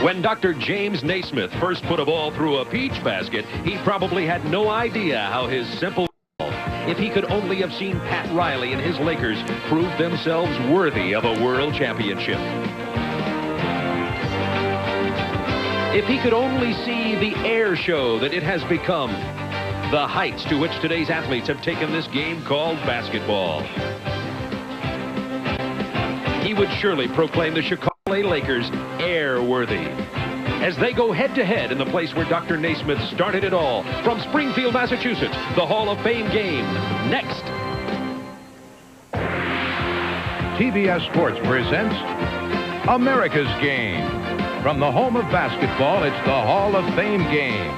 When Dr. James Naismith first put a ball through a peach basket, he probably had no idea how his simple ball, if he could only have seen Pat Riley and his Lakers prove themselves worthy of a world championship. If he could only see the air show that it has become, the heights to which today's athletes have taken this game called basketball, he would surely proclaim the Chicago Lakers air-worthy as they go head-to-head in the place where Dr. Naismith started it all, from Springfield, Massachusetts, the Hall of Fame game. Next. TBS Sports presents America's Game. From the home of basketball, it's the Hall of Fame game.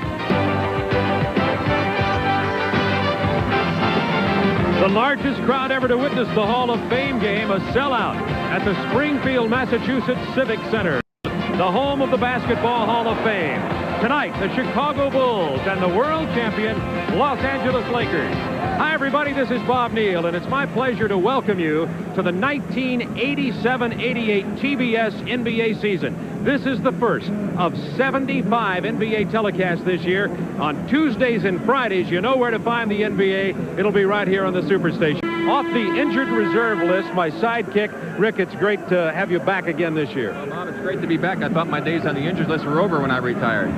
The largest crowd ever to witness the Hall of Fame game, a sellout at the Springfield, Massachusetts Civic Center, the home of the Basketball Hall of Fame. Tonight, the Chicago Bulls and the world champion Los Angeles Lakers. Hi, everybody. This is Bob Neal, and it's my pleasure to welcome you to the 1987-88 TBS NBA season. This is the first of 75 NBA telecasts this year. On Tuesdays and Fridays, you know where to find the NBA. It'll be right here on the Superstation. Off the injured reserve list, my sidekick, Rick, it's great to have you back again this year. Well, Bob, it's great to be back. I thought my days on the injured list were over when I retired.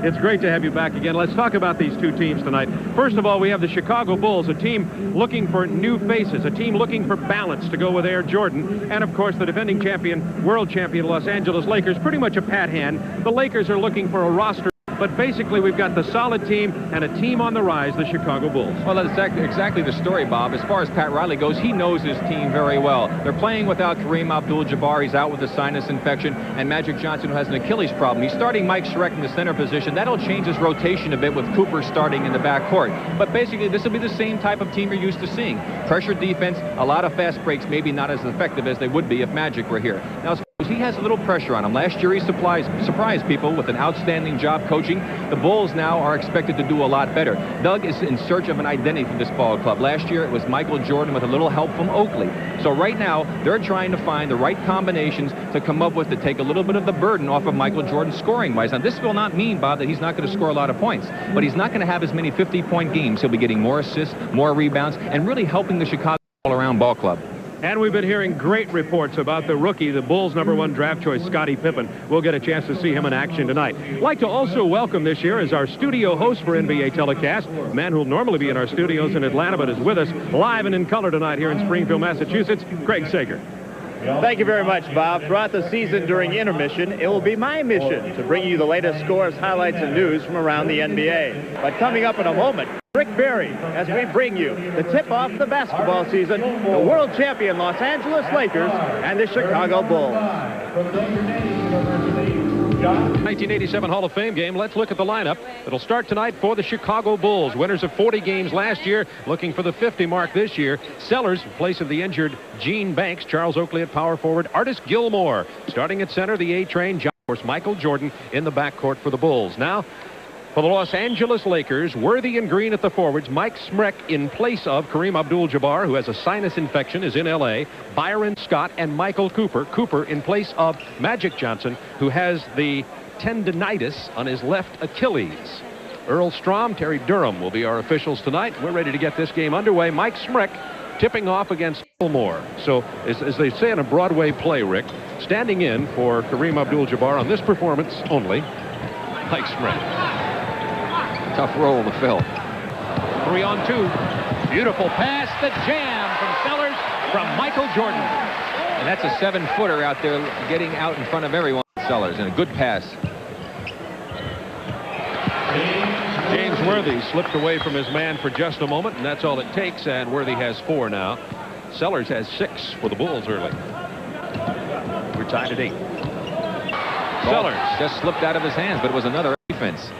It's great to have you back again. Let's talk about these two teams tonight. First of all, we have the Chicago Bulls, a team looking for new faces, a team looking for balance to go with Air Jordan, and of course the defending champion, world champion Los Angeles Lakers, pretty much a pat hand. The Lakers are looking for a roster, but basically we've got the solid team and a team on the rise, the Chicago Bulls. Well, that's exactly the story, Bob. As far as Pat Riley goes, he knows his team very well. They're playing without Kareem Abdul-Jabbar. He's out with a sinus infection, and Magic Johnson, who has an Achilles problem. He's starting Mike Schreck in the center position. That'll change his rotation a bit with Cooper starting in the backcourt. But basically, this will be the same type of team you're used to seeing. Pressure defense, a lot of fast breaks, maybe not as effective as they would be if Magic were here. Now, he has a little pressure on him. Last year, he surprised people with an outstanding job coaching. The Bulls now are expected to do a lot better. Doug is in search of an identity for this ball club. Last year, it was Michael Jordan with a little help from Oakley. So right now, they're trying to find the right combinations to come up with to take a little bit of the burden off of Michael Jordan scoring-wise. Now, this will not mean, Bob, that he's not going to score a lot of points, but he's not going to have as many 50-point games. He'll be getting more assists, more rebounds, and really helping the Chicago all-around ball club. And we've been hearing great reports about the rookie, the Bulls' #1 draft choice, Scottie Pippen. We'll get a chance to see him in action tonight. I'd like to also welcome this year as our studio host for NBA Telecast, a man who will normally be in our studios in Atlanta but is with us live and in color tonight here in Springfield, Massachusetts, Craig Sager. Thank you very much, Bob. Throughout the season during intermission, it will be my mission to bring you the latest scores, highlights, and news from around the NBA. But coming up in a moment, Rick Berry, as we bring you the tip-off of the basketball season, the world champion Los Angeles Lakers and the Chicago Bulls. 1987 Hall of Fame game. Let's look at the lineup. It'll start tonight for the Chicago Bulls, winners of 40 games last year, looking for the 50 mark this year. Sellers in place of the injured Gene Banks, Charles Oakley at power forward, Artis Gilmore starting at center, the A-Train, John, of course, Michael Jordan in the backcourt for the Bulls. Now, for the Los Angeles Lakers, Worthy and Green at the forwards, Mike Schreck in place of Kareem Abdul-Jabbar, who has a sinus infection, is in L.A., Byron Scott and Michael Cooper. Cooper in place of Magic Johnson, who has the tendinitis on his left Achilles. Earl Strom, Terry Durham will be our officials tonight. We're ready to get this game underway. Mike Schreck tipping off against Gilmore. So, as they say in a Broadway play, Rick, standing in for Kareem Abdul-Jabbar on this performance only, Mike Schreck. Tough role to fill. 3-on-2. Beautiful pass, the jam from Sellers from Michael Jordan. And that's a 7-footer out there getting out in front of everyone. Sellers, and a good pass. James Worthy slipped away from his man for just a moment, and that's all it takes, and Worthy has 4 now. Sellers has 6 for the Bulls early. We're tied at 8. Sellers just slipped out of his hands, but it was another defense.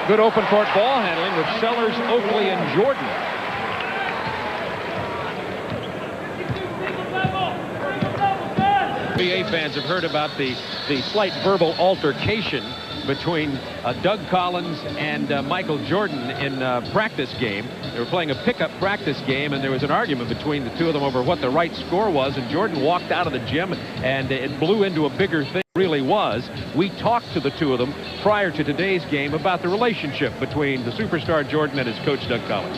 Good open court ball handling with Sellers, Oakley, and Jordan. NBA fans have heard about the slight verbal altercation between Doug Collins and Michael Jordan in practice game. They were playing a pickup practice game, and there was an argument between the two of them over what the right score was, and Jordan walked out of the gym, and it blew into a bigger thing. Really was. We talked to the two of them prior to today's game about the relationship between the superstar Jordan and his coach Doug Collins.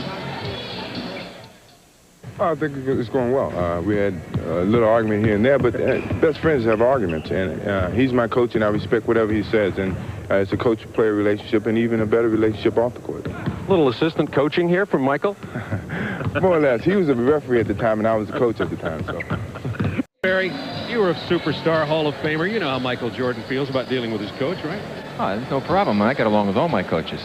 I think it's going well. We had a little argument here and there, but best friends have arguments, and he's my coach, and I respect whatever he says, and it's a coach-player relationship, and even a better relationship off the court. Little assistant coaching here from Michael? More or less. He was a referee at the time, and I was a coach at the time, so. Barry, you were a superstar Hall of Famer. You know how Michael Jordan feels about dealing with his coach, right? Oh, no problem. I got along with all my coaches.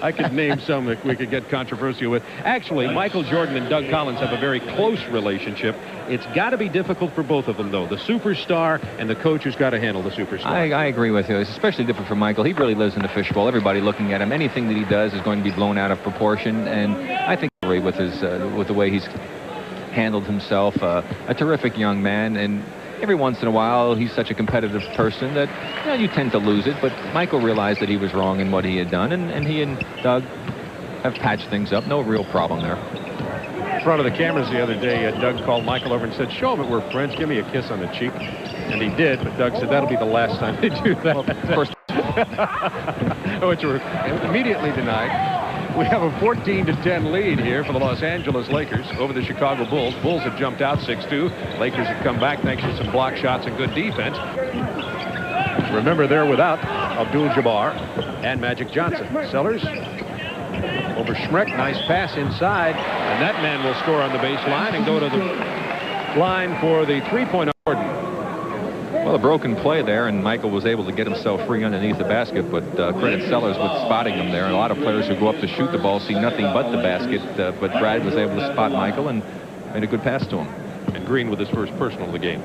I could name some that we could get controversial with. Actually, Michael Jordan and Doug Collins have a very close relationship. It's got to be difficult for both of them, though. The superstar and the coach who's got to handle the superstar. I agree with you. It's especially different for Michael. He really lives in the fishbowl. Everybody looking at him. Anything that he does is going to be blown out of proportion. And I think with the way he's handled himself, a terrific young man, and every once in a while he's such a competitive person that you tend to lose it, but Michael realized that he was wrong in what he had done, and he and Doug have patched things up. No real problem there. In front of the cameras the other day, Doug called Michael over and said, "Show him that we're friends, give me a kiss on the cheek," and he did, but Doug said that'll be the last time they do that. Well, of course. Which were immediately denied. We have a 14-10 lead here for the Los Angeles Lakers over the Chicago Bulls. Bulls have jumped out 6-2. Lakers have come back thanks to some block shots and good defense. Remember, they're without Abdul-Jabbar and Magic Johnson. Sellers over Schmreck. Nice pass inside. And that man will score on the baseline and go to the line for the three-point Jordan. Well, a broken play there, and Michael was able to get himself free underneath the basket, but credit Sellers with spotting him there. And a lot of players who go up to shoot the ball see nothing but the basket, but Brad was able to spot Michael and made a good pass to him. And Green with his first personal of the game.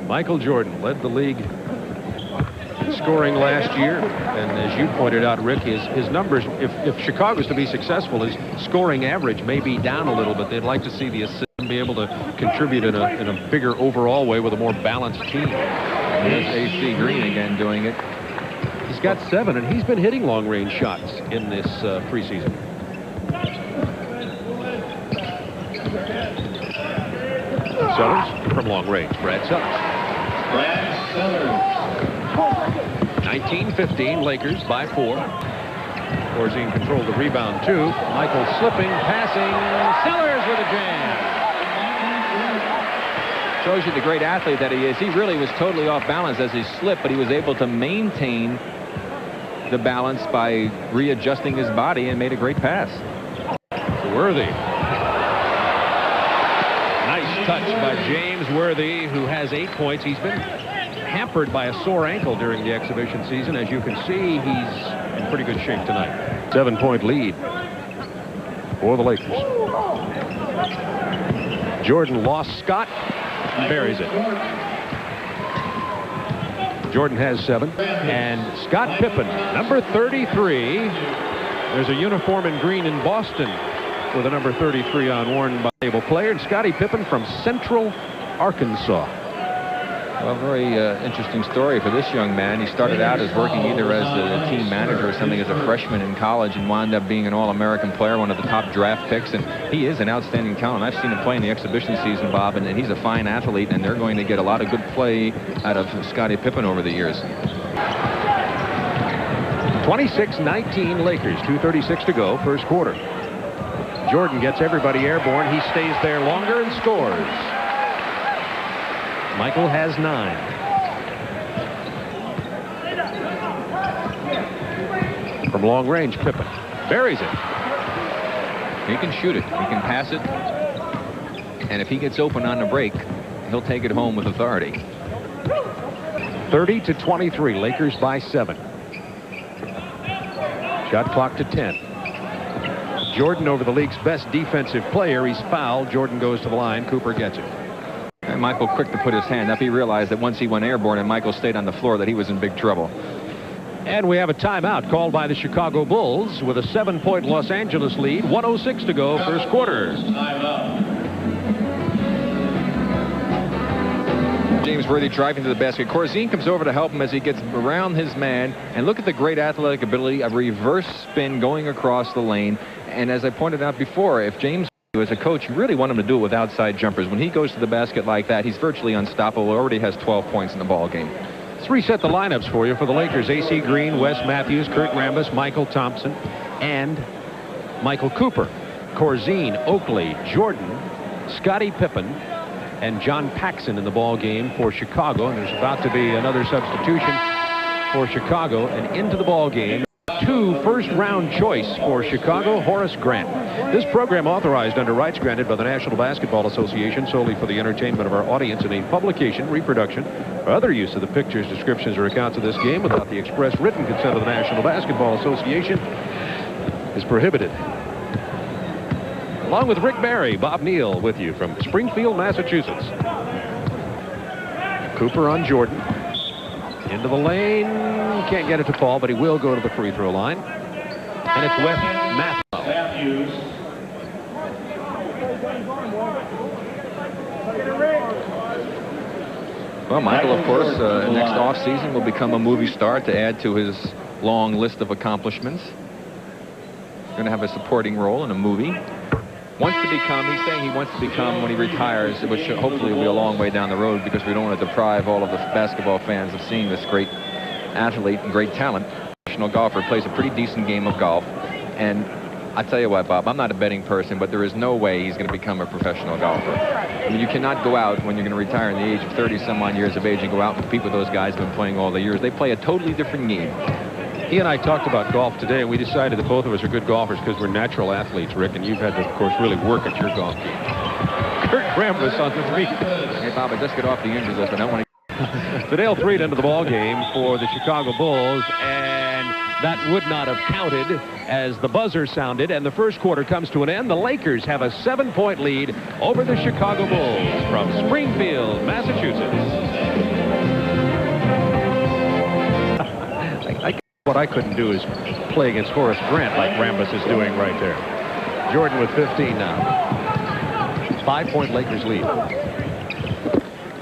Michael Jordan led the league in scoring last year, and as you pointed out, Rick, his numbers, if Chicago's to be successful, his scoring average may be down a little, but they'd like to see the assist be able to contribute in a bigger overall way with a more balanced team. There's AC Green again doing it. He's got 7, and he's been hitting long-range shots in this preseason. Sellers from long range. Brad Sellers. 19-15, Lakers by 4. Corzine controlled the rebound, too. Michael slipping, passing. Sellers with a jam. Shows you the great athlete that he is. He really was totally off balance as he slipped, but he was able to maintain the balance by readjusting his body and made a great pass. Worthy. Nice touch by James Worthy, who has 8 points. He's been hampered by a sore ankle during the exhibition season. As you can see, he's in pretty good shape tonight. 7-point lead for the Lakers. Jordan lost Scott. Buries it. Jordan has 7, and Scott Pippen, number 33. There's a uniform in green in Boston with a number 33 on, worn by a able player, and Scottie Pippen from Central Arkansas. Well, very interesting story for this young man. He started out as working either as a team manager or something as a freshman in college, and wound up being an All-American player, one of the top draft picks, and he is an outstanding talent. I've seen him play in the exhibition season, Bob, and he's a fine athlete, and they're going to get a lot of good play out of Scottie Pippen over the years. 26-19 Lakers, 2:36 to go, first quarter. Jordan gets everybody airborne. He stays there longer and scores. Michael has 9. From long range, Pippen buries it. He can shoot it. He can pass it. And if he gets open on the break, he'll take it home with authority. 30-23, Lakers by 7. Shot clock to 10. Jordan over the league's best defensive player. He's fouled. Jordan goes to the line. Cooper gets it. And Michael quick to put his hand up. He realized that once he went airborne and Michael stayed on the floor that he was in big trouble. And we have a timeout called by the Chicago Bulls with a 7-point Los Angeles lead. 1:06 to go, first quarter. James Worthy driving to the basket. Corzine comes over to help him as he gets around his man. And look at the great athletic ability, a reverse spin going across the lane. And as I pointed out before, if James, as a coach, you really want him to do it with outside jumpers. When he goes to the basket like that, he's virtually unstoppable. Already has 12 points in the ball game. Let's reset the lineups for you for the Lakers. A.C. Green, Wes Matthews, Kurt Rambis, Michael Thompson, and Michael Cooper. Corzine, Oakley, Jordan, Scottie Pippen, and John Paxson in the ball game for Chicago. And there's about to be another substitution for Chicago. And into the ball game, 2 first-round choice for Chicago, Horace Grant. This program authorized under rights granted by the National Basketball Association solely for the entertainment of our audience, and a publication, reproduction, or other use of the pictures, descriptions, or accounts of this game without the express written consent of the National Basketball Association is prohibited. Along with Rick Barry, Bob Neal with you from Springfield, Massachusetts. Cooper on Jordan. Into the lane. Can't get it to fall, but he will go to the free throw line. And it's Wes Matthews. Well, Michael, of course, next offseason will become a movie star to add to his long list of accomplishments. He's going to have a supporting role in a movie. Wants to become, he's saying he wants to become, when he retires, which hopefully will be a long way down the road, because we don't want to deprive all of the basketball fans of seeing this great athlete and great talent. Professional golfer, plays a pretty decent game of golf. And I tell you what, Bob, I'm not a betting person, but there is no way he's going to become a professional golfer. I mean, you cannot go out when you're going to retire in the age of 30-some-odd years of age and go out and compete with those guys who've been playing all the years. They play a totally different game. He and I talked about golf today, and we decided that both of us are good golfers because we're natural athletes, Rick, and you've had to, of course, really work at your golf game. Kurt Rambis on the three. Hey, Bob, I just get off the injury list. I don't want to. Fidel Freed into the ball game for the Chicago Bulls, and that would not have counted as the buzzer sounded, and the first quarter comes to an end. The Lakers have a 7-point lead over the Chicago Bulls from Springfield, Massachusetts. What I couldn't do is play against Horace Grant like Rambis is doing right there. Jordan with 15 now. 5-point Lakers lead.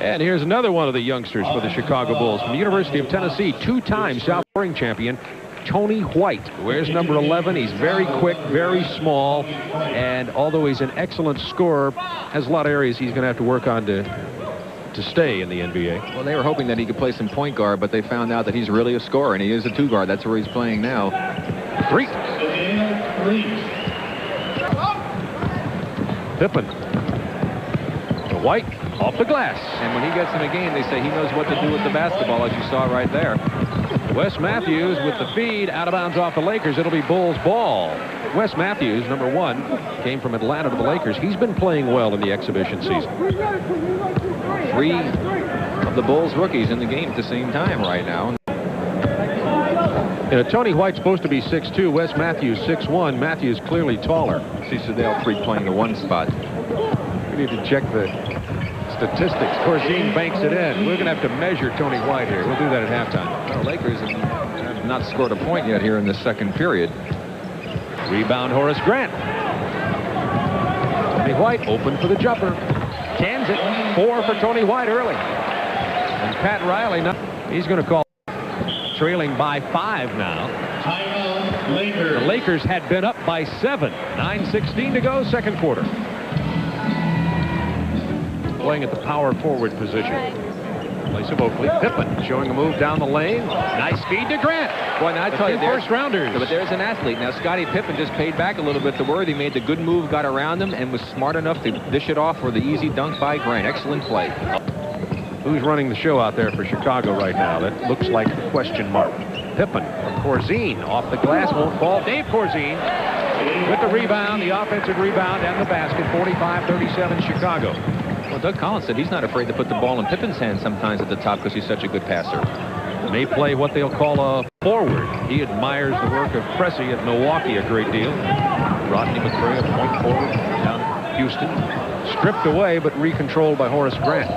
And here's another one of the youngsters for the Chicago Bulls from the University of Tennessee, 2-time South scoring champion, Tony White. Wears number 11. He's very quick, very small, and although he's an excellent scorer, has a lot of areas he's going to have to work on to stay in the NBA. Well, they were hoping that he could play some point guard, but they found out that he's really a scorer, and he is a 2-guard. That's where he's playing now. 3. Pippen. To White, off the glass. And when he gets in a game, they say he knows what to do with the basketball, as you saw right there. Wes Matthews with the feed, out of bounds off the Lakers. It'll be Bulls ball. Wes Matthews, number 1, came from Atlanta to the Lakers. He's been playing well in the exhibition season. 3 of the Bulls rookies in the game at the same time right now. Tony White's supposed to be 6'2", Wes Matthews 6'1". Matthews clearly taller. See Sedale Freed playing the 1 spot. We need to check the statistics. Corzine banks it in. We're going to have to measure Tony White here. We'll do that at halftime. The Lakers have not scored a point yet here in the second period. Rebound, Horace Grant. Tony White open for the jumper. Cans it. 4 for Tony White early. And Pat Riley, he's going to call trailing by 5 now. The Lakers had been up by 7. 9:16 to go, second quarter. Playing at the power forward position. Place of Oakley. Pippen showing a move down the lane. Nice feed to Grant. Boy, now I tell you, first rounders. But there's an athlete. Now, Scottie Pippen just paid back a little bit to Worthy, made the good move, got around him, and was smart enough to dish it off for the easy dunk by Grant. Excellent play. Who's running the show out there for Chicago right now? That looks like the question mark. Pippen from Corzine. Off the glass, won't fall. Dave Corzine with the rebound, the offensive rebound, and the basket. 45-37 Chicago. Well, Doug Collins said he's not afraid to put the ball in Pippen's hands sometimes at the top because he's such a good passer. May play what they'll call a forward. He admires the work of Pressey at Milwaukee a great deal. Rodney McCray, a point forward down at Houston. Stripped away, but recontrolled by Horace Grant.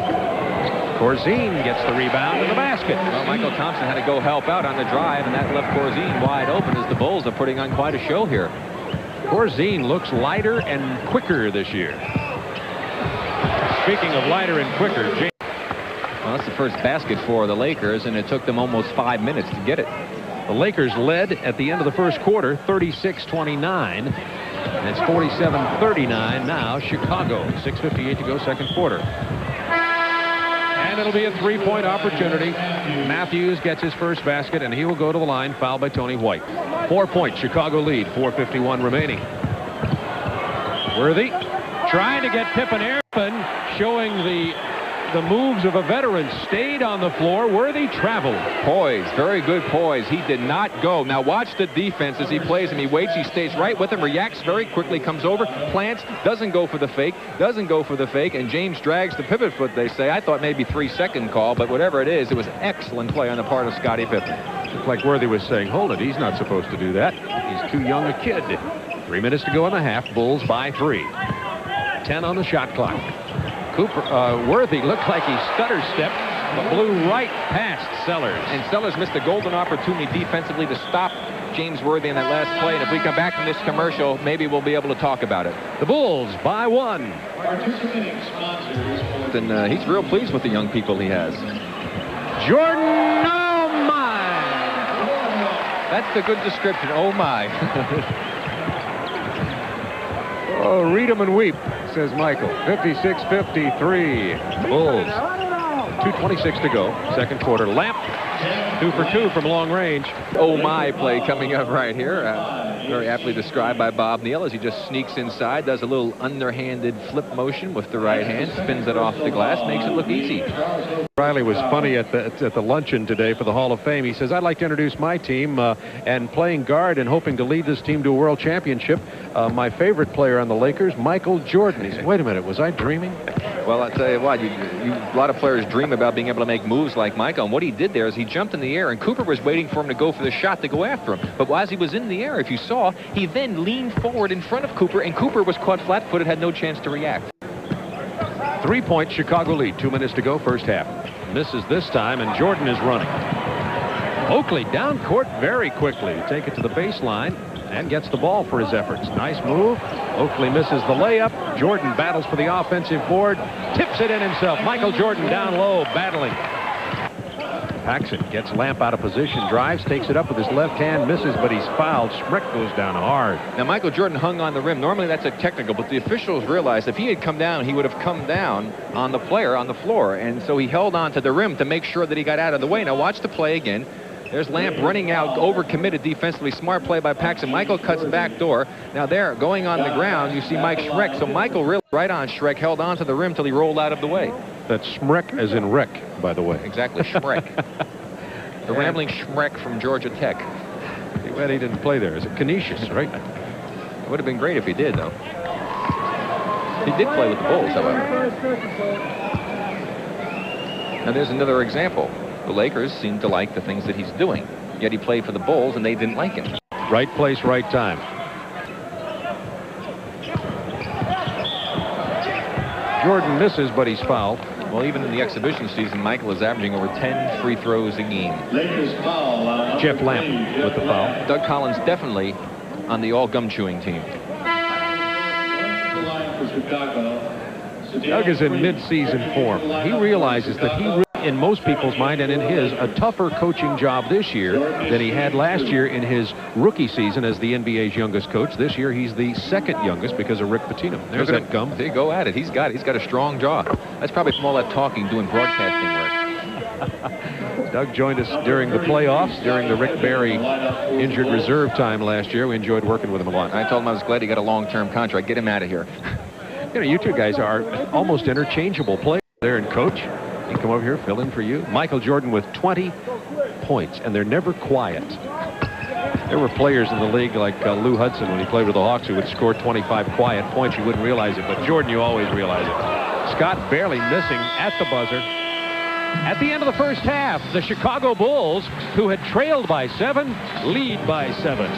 Corzine gets the rebound in the basket. Well, Michael Thompson had to go help out on the drive, and that left Corzine wide open as the Bulls are putting on quite a show here. Corzine looks lighter and quicker this year. Speaking of lighter and quicker, Well, that's the first basket for the Lakers, and it took them almost 5 minutes to get it. The Lakers led at the end of the first quarter, 36-29. And it's 47-39 now, Chicago. 6:58 to go, second quarter. And it'll be a three-point opportunity. Matthews gets his first basket, and he will go to the line, fouled by Tony White. 4-point Chicago lead, 4:51 remaining. Worthy trying to get Pippen airman, showing the moves of a veteran. Stayed on the floor. Worthy traveled. Poise, very good poise. He did not go. Now watch the defense as he plays him. He waits, he stays right with him, reacts very quickly, comes over, plants, doesn't go for the fake, and James drags the pivot foot, they say. I thought maybe 3-second call, but whatever it is, it was excellent play on the part of Scottie Pippen. Looked like Worthy was saying, hold it, he's not supposed to do that. He's too young a kid. 3 minutes to go in the half. Bulls by 3. 10 on the shot clock. Worthy looked like he stutter stepped, but blew right past Sellers. And Sellers missed a golden opportunity defensively to stop James Worthy in that last play. And if we come back from this commercial, maybe we'll be able to talk about it. The Bulls by 1. And he's real pleased with the young people he has. Jordan, oh my! That's the good description, oh my. Oh, read 'em and weep, says Michael. 56-53. Bulls. 2:26 to go. Second quarter. Lamp 2 for 2 from long range. Oh my play coming up right here. Very aptly described by Bob Neal as he just sneaks inside, does a little underhanded flip motion with the right hand, spins it off the glass, makes it look easy. Riley was funny at the luncheon today for the Hall of Fame. He says, I'd like to introduce my team and playing guard and hoping to lead this team to a world championship. My favorite player on the Lakers, Michael Jordan. He said, wait a minute, was I dreaming? Well, I'll tell you what, a lot of players dream about being able to make moves like Michael. And what he did there is he jumped in the air, and Cooper was waiting for him to go for the shot to go after him. But as he was in the air, if you saw, he then leaned forward in front of Cooper, and Cooper was caught flat-footed, had no chance to react. 3-point Chicago lead. 2 minutes to go, first half. Misses this time, and Jordan is running. Oakley down court very quickly to take it to the baseline and gets the ball for his efforts. Nice move. Oakley misses the layup. Jordan battles for the offensive board. Tips it in himself. Michael Jordan down low, battling. Paxson gets Lamp out of position, drives, takes it up with his left hand, misses, but he's fouled. Schreck goes down hard. Now, Michael Jordan hung on the rim. Normally, that's a technical, but the officials realized if he had come down, he would have come down on the player on the floor, and so he held on to the rim to make sure that he got out of the way. Now, watch the play again. There's Lamp running out, overcommitted defensively. Smart play by Paxson. Michael cuts back door. Now there, going on the ground, you see Mike Schreck. So Michael really right on Schreck, held on to the rim till he rolled out of the way. That's Schreck as in wreck, by the way. Exactly, Schreck. The rambling Schreck from Georgia Tech. Too bad he didn't play there. Is it Canisius, right? It would have been great if he did, though. He did play with the Bulls, however. Now there's another example. The Lakers seem to like the things that he's doing, yet he played for the Bulls and they didn't like him. Right place, right time. Jordan misses, but he's fouled. Well, even in the exhibition season, Michael is averaging over 10 free throws a game. Jeff Lamp with the foul. Doug Collins definitely on the all-gum chewing team. Doug is in mid-season form. He realizes that he, in most people's mind and in his, a tougher coaching job this year than he had last year in his rookie season as the NBA's youngest coach. This year he's the second youngest because of Rick Pitino. There's that gum. There you go at it. He's got a strong jaw. That's probably from all that talking, doing broadcasting work. Doug joined us during the playoffs, during the Rick Barry injured reserve time last year. We enjoyed working with him a lot. I told him I was glad he got a long-term contract. Get him out of here. You know, you two guys are almost interchangeable players there in coach. He come over here, fill in for you. Michael Jordan with 20 points, and they're never quiet. There were players in the league like Lou Hudson when he played with the Hawks who would score 25 quiet points. You wouldn't realize it, but Jordan, you always realize it. Scott barely missing at the buzzer. At the end of the first half, the Chicago Bulls, who had trailed by 7, lead by 7.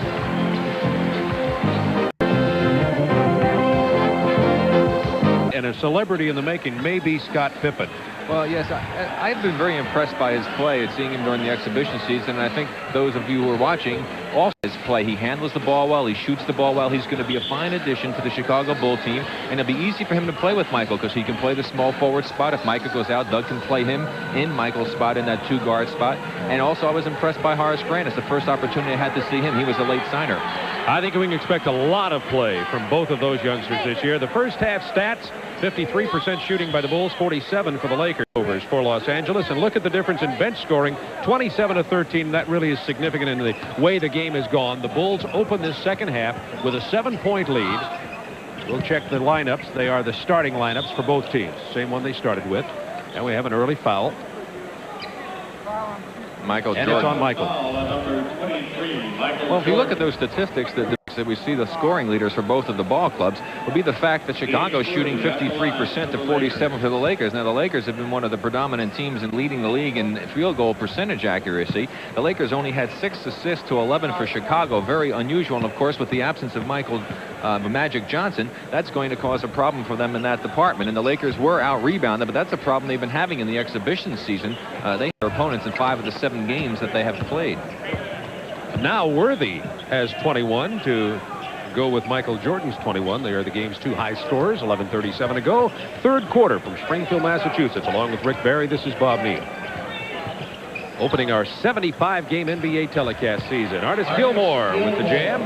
And a celebrity in the making may be Scott Pippen. Well, yes, I've been very impressed by his play and seeing him during the exhibition season. And I think those of you who are watching also his play. He handles the ball well. He shoots the ball well. He's going to be a fine addition to the Chicago Bull team. And it'll be easy for him to play with Michael because he can play the small forward spot. If Michael goes out, Doug can play him in Michael's spot in that two-guard spot. And also, I was impressed by Horace Grant. It's the first opportunity I had to see him. He was a late signer. I think we can expect a lot of play from both of those youngsters this year. The first half stats, 53% shooting by the Bulls, 47 for the Lakers for Los Angeles. And look at the difference in bench scoring, 27-13. That really is significant in the way the game has gone. The Bulls open this second half with a 7-point lead. We'll check the lineups. They are the starting lineups for both teams. Same one they started with. And we have an early foul. Michael and Jordan. It's on Michael. Well, if you look at those statistics that we see, the scoring leaders for both of the ball clubs would be the fact that Chicago's shooting 53% to 47 for the Lakers. Now, the Lakers have been one of the predominant teams in leading the league in field goal percentage accuracy. The Lakers only had 6 assists to 11 for Chicago. Very unusual. And, of course, with the absence of Magic Johnson, that's going to cause a problem for them in that department. And the Lakers were out-rebounded, but that's a problem they've been having in the exhibition season. They have their opponents in 5 of the 7 games that they have played. Now Worthy has 21 to go with Michael Jordan's 21. They are the game's 2 high scorers. 11:37 to go. Third quarter from Springfield, Massachusetts. Along with Rick Barry, this is Bob Neal. Opening our 75-game NBA telecast season, Artis Gilmore with the jam.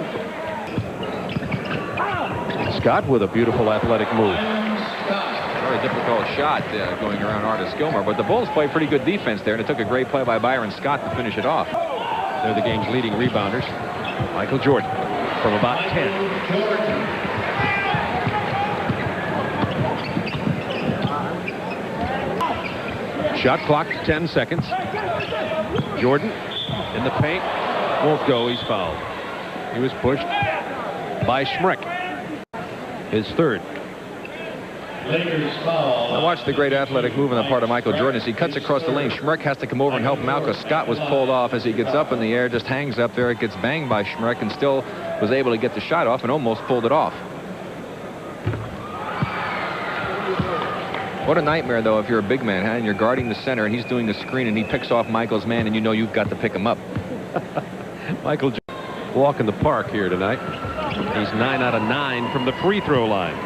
Scott with a beautiful athletic move. Very difficult shot going around Artis Gilmore, but the Bulls played pretty good defense there, and it took a great play by Byron Scott to finish it off. They're the game's leading rebounders. Michael Jordan from about 10. Shot clock 10 seconds. Jordan in the paint. Won't go. He's fouled. He was pushed by Schmreck. His third. I watched the great athletic move on the part of Michael Jordan as he cuts across the lane. Schmreck has to come over and help him out because Scott was pulled off. As he gets up in the air, just hangs up there. It gets banged by Schmreck and still was able to get the shot off and almost pulled it off. What a nightmare, though, if you're a big man and you're guarding the center and he's doing the screen and he picks off Michael's man and you know you've got to pick him up. Michael Jordan walking the park here tonight. He's 9 out of 9 from the free throw line.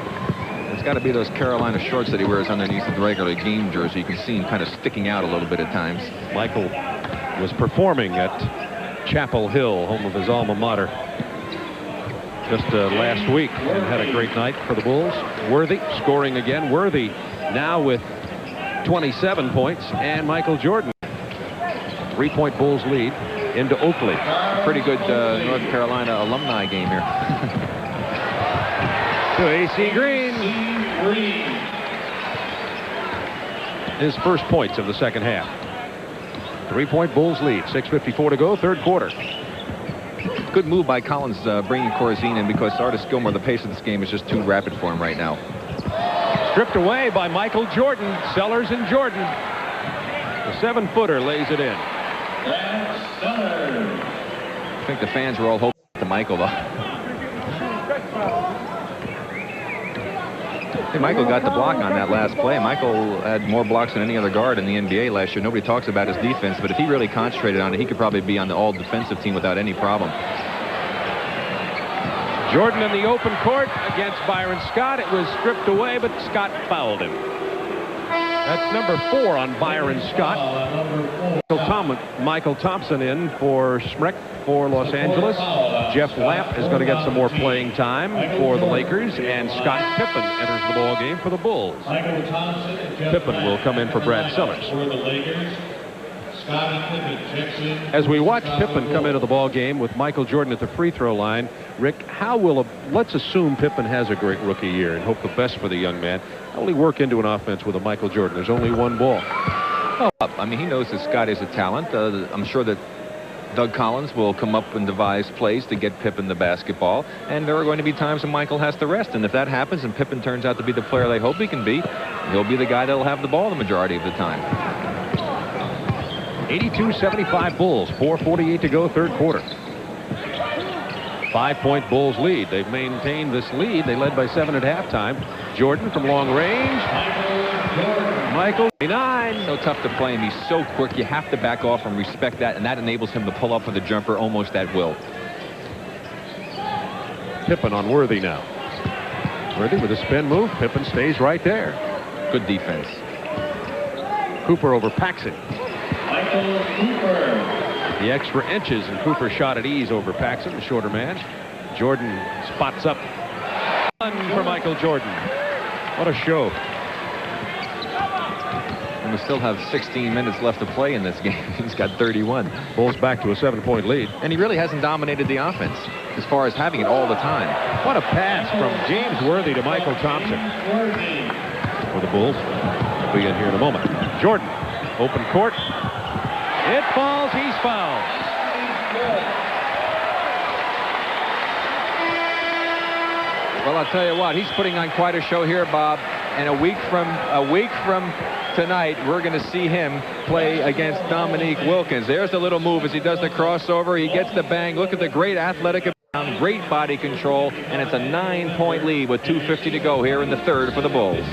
It's got to be those Carolina shorts that he wears underneath the regular game jersey. You can see him kind of sticking out a little bit at times. Michael was performing at Chapel Hill, home of his alma mater, just last week, and had a great night for the Bulls. Worthy scoring again. Worthy now with 27 points, and Michael Jordan. 3-point Bulls lead into Oakley. Pretty good North Carolina alumni game here. To A.C. Green. His first points of the second half. 3-point Bulls lead. 6:54 to go, third quarter. Good move by Collins bringing Corzine in because Artis Gilmore, the pace of this game is just too rapid for him right now. Stripped away by Michael Jordan. Sellers and Jordan. The 7-footer lays it in. I think the fans were all hoping to Michael, though. Hey, Michael got the block on that last play. Michael had more blocks than any other guard in the NBA last year. Nobody talks about his defense, but if he really concentrated on it, he could probably be on the all-defensive team without any problem. Jordan in the open court against Byron Scott. It was stripped away, but Scott fouled him. That's number 4 on Byron Scott. Michael Thompson in for Schmreck for Los Angeles. Jeff Lamp is going to get some more playing time for the Lakers, and Scott Pippen enters the ball game for the Bulls. Pippen will come in for Brad Sellers. As we watch Pippen come into the ball game with Michael Jordan at the free throw line, Rick, how will let's assume Pippen has a great rookie year and hope the best for the young man. How will he work into an offense with a Michael Jordan? There's only one ball. Oh, I mean, he knows that Scott is a talent. I'm sure that Doug Collins will come up and devise plays to get Pippen the basketball, and there are going to be times when Michael has to rest, and if that happens and Pippen turns out to be the player they hope he can be, he'll be the guy that'll have the ball the majority of the time. 82-75 Bulls, 4:48 to go, third quarter. 5-point Bulls lead. They've maintained this lead. They led by 7 at halftime. Jordan from long range. Michael. 9. So tough to play him. He's so quick. You have to back off and respect that, and that enables him to pull up with the jumper almost at will. Pippen on Worthy now. Worthy with a spin move. Pippen stays right there. Good defense. Cooper over Paxson. The extra inches, and Cooper shot at ease over Paxson, the shorter man. Jordan spots up. One for Michael Jordan. What a show. And we still have 16 minutes left to play in this game. He's got 31. Bulls back to a 7-point lead. And he really hasn't dominated the offense as far as having it all the time. What a pass from James Worthy to Michael Thompson. For the Bulls. We'll be in here in a moment. Jordan, open court. It falls. He's fouled. Well, I'll tell you what, he's putting on quite a show here, Bob. And a week from tonight, we're going to see him play against Dominique Wilkins. There's the little move as he does the crossover. He gets the bang. Look at the great athletic, great body control, and it's a 9-point lead with 2:50 to go here in the third for the Bulls.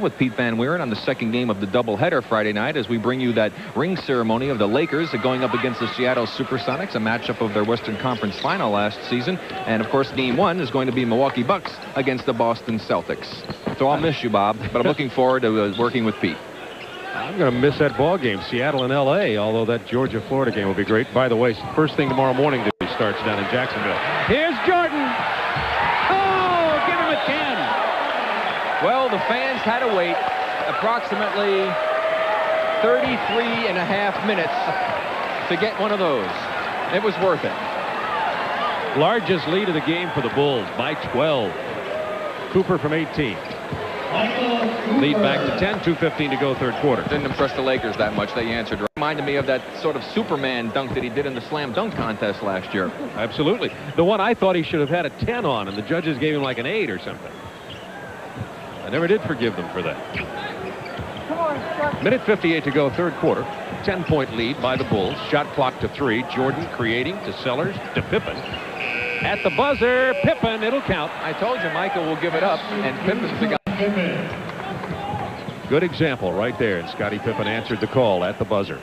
With Pete Van Wieren on the second game of the doubleheader Friday night as we bring you that ring ceremony of the Lakers going up against the Seattle Supersonics, a matchup of their Western Conference final last season. And of course, game one is going to be Milwaukee Bucks against the Boston Celtics. So I'll miss you, Bob, but I'm looking forward to working with Pete. I'm going to miss that ball game, Seattle and L.A., although that Georgia-Florida game will be great. By the way, first thing tomorrow morning that starts down in Jacksonville. Here's Jordan. Oh, give him a 10. Well, the fans had to wait approximately 33.5 minutes to get one of those. It was worth it. Largest lead of the game for the Bulls by 12. Cooper from 18. Lead back to 10, 2:15 to go, third quarter. Didn't impress the Lakers that much. They answered. Reminded me of that sort of Superman dunk that he did in the slam dunk contest last year. Absolutely. The one I thought he should have had a 10 on, and the judges gave him like an 8 or something. I never did forgive them for that. Minute 58 to go, third quarter. 10-point lead by the Bulls. Shot clock to 3. Jordan creating to Sellers to Pippen. At the buzzer, Pippen, it'll count. I told you Michael will give it up, and Pippen's the guy. Good example right there, and Scottie Pippen answered the call at the buzzer.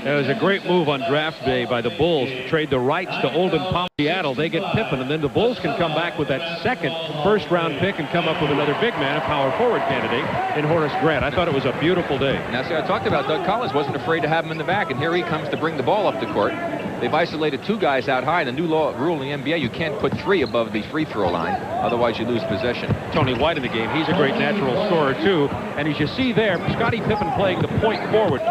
It was a great move on draft day by the Bulls to trade the rights to Oldham Palm Seattle. They get Pippen, and then the Bulls can come back with that second first-round pick and come up with another big man, a power forward candidate in Horace Grant. I thought it was a beautiful day. Now, see, I talked about Doug Collins wasn't afraid to have him in the back, and here he comes to bring the ball up the court. They've isolated 2 guys out high. The new rule in the NBA, you can't put 3 above the free throw line, otherwise you lose possession. Tony White in the game. He's a great natural scorer, too. And as you see there, Scottie Pippen playing the point forward.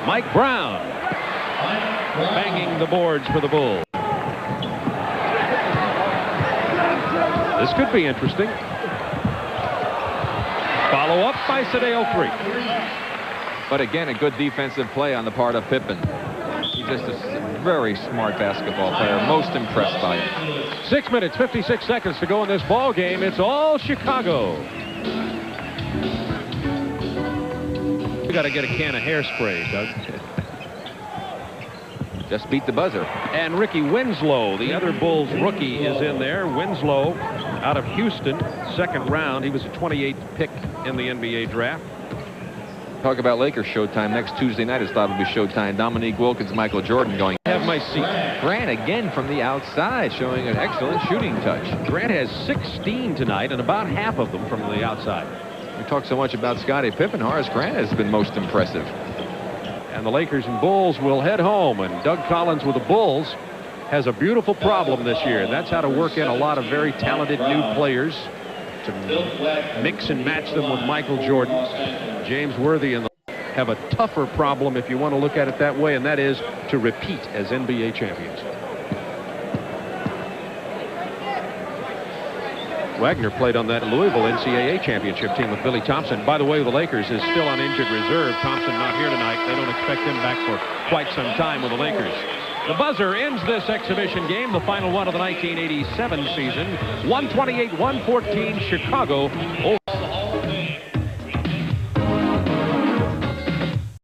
Mike Brown banging the boards for the Bulls. This could be interesting. Follow up by Sadeo 3. But again, a good defensive play on the part of Pippen. He's just a very smart basketball player. Most impressed by him. 6 minutes, 56 seconds to go in this ball game. It's all Chicago. We got to get a can of hairspray, Doug. Just beat the buzzer. And Ricky Winslow, the other Bulls rookie, is in there. Winslow out of Houston, second round. He was a 28th pick in the NBA draft. Talk about Lakers showtime. Next Tuesday night is thought to be showtime. Dominique Wilkins, Michael Jordan going. Have my seat. Grant again from the outside, showing an excellent shooting touch. Grant has 16 tonight, and about half of them from the outside. We talk so much about Scottie Pippen. Horace Grant has been most impressive. And the Lakers and Bulls will head home, and Doug Collins with the Bulls has a beautiful problem this year, and that's how to work in a lot of very talented new players to mix and match them with Michael Jordan. James Worthy and the have a tougher problem, if you want to look at it that way, and that is to repeat as NBA champions. Wagner played on that Louisville NCAA championship team with Billy Thompson. By the way, the Lakers is still on injured reserve. Thompson not here tonight. They don't expect him back for quite some time with the Lakers. The buzzer ends this exhibition game, the final one of the 1987 season. 128-114 Chicago over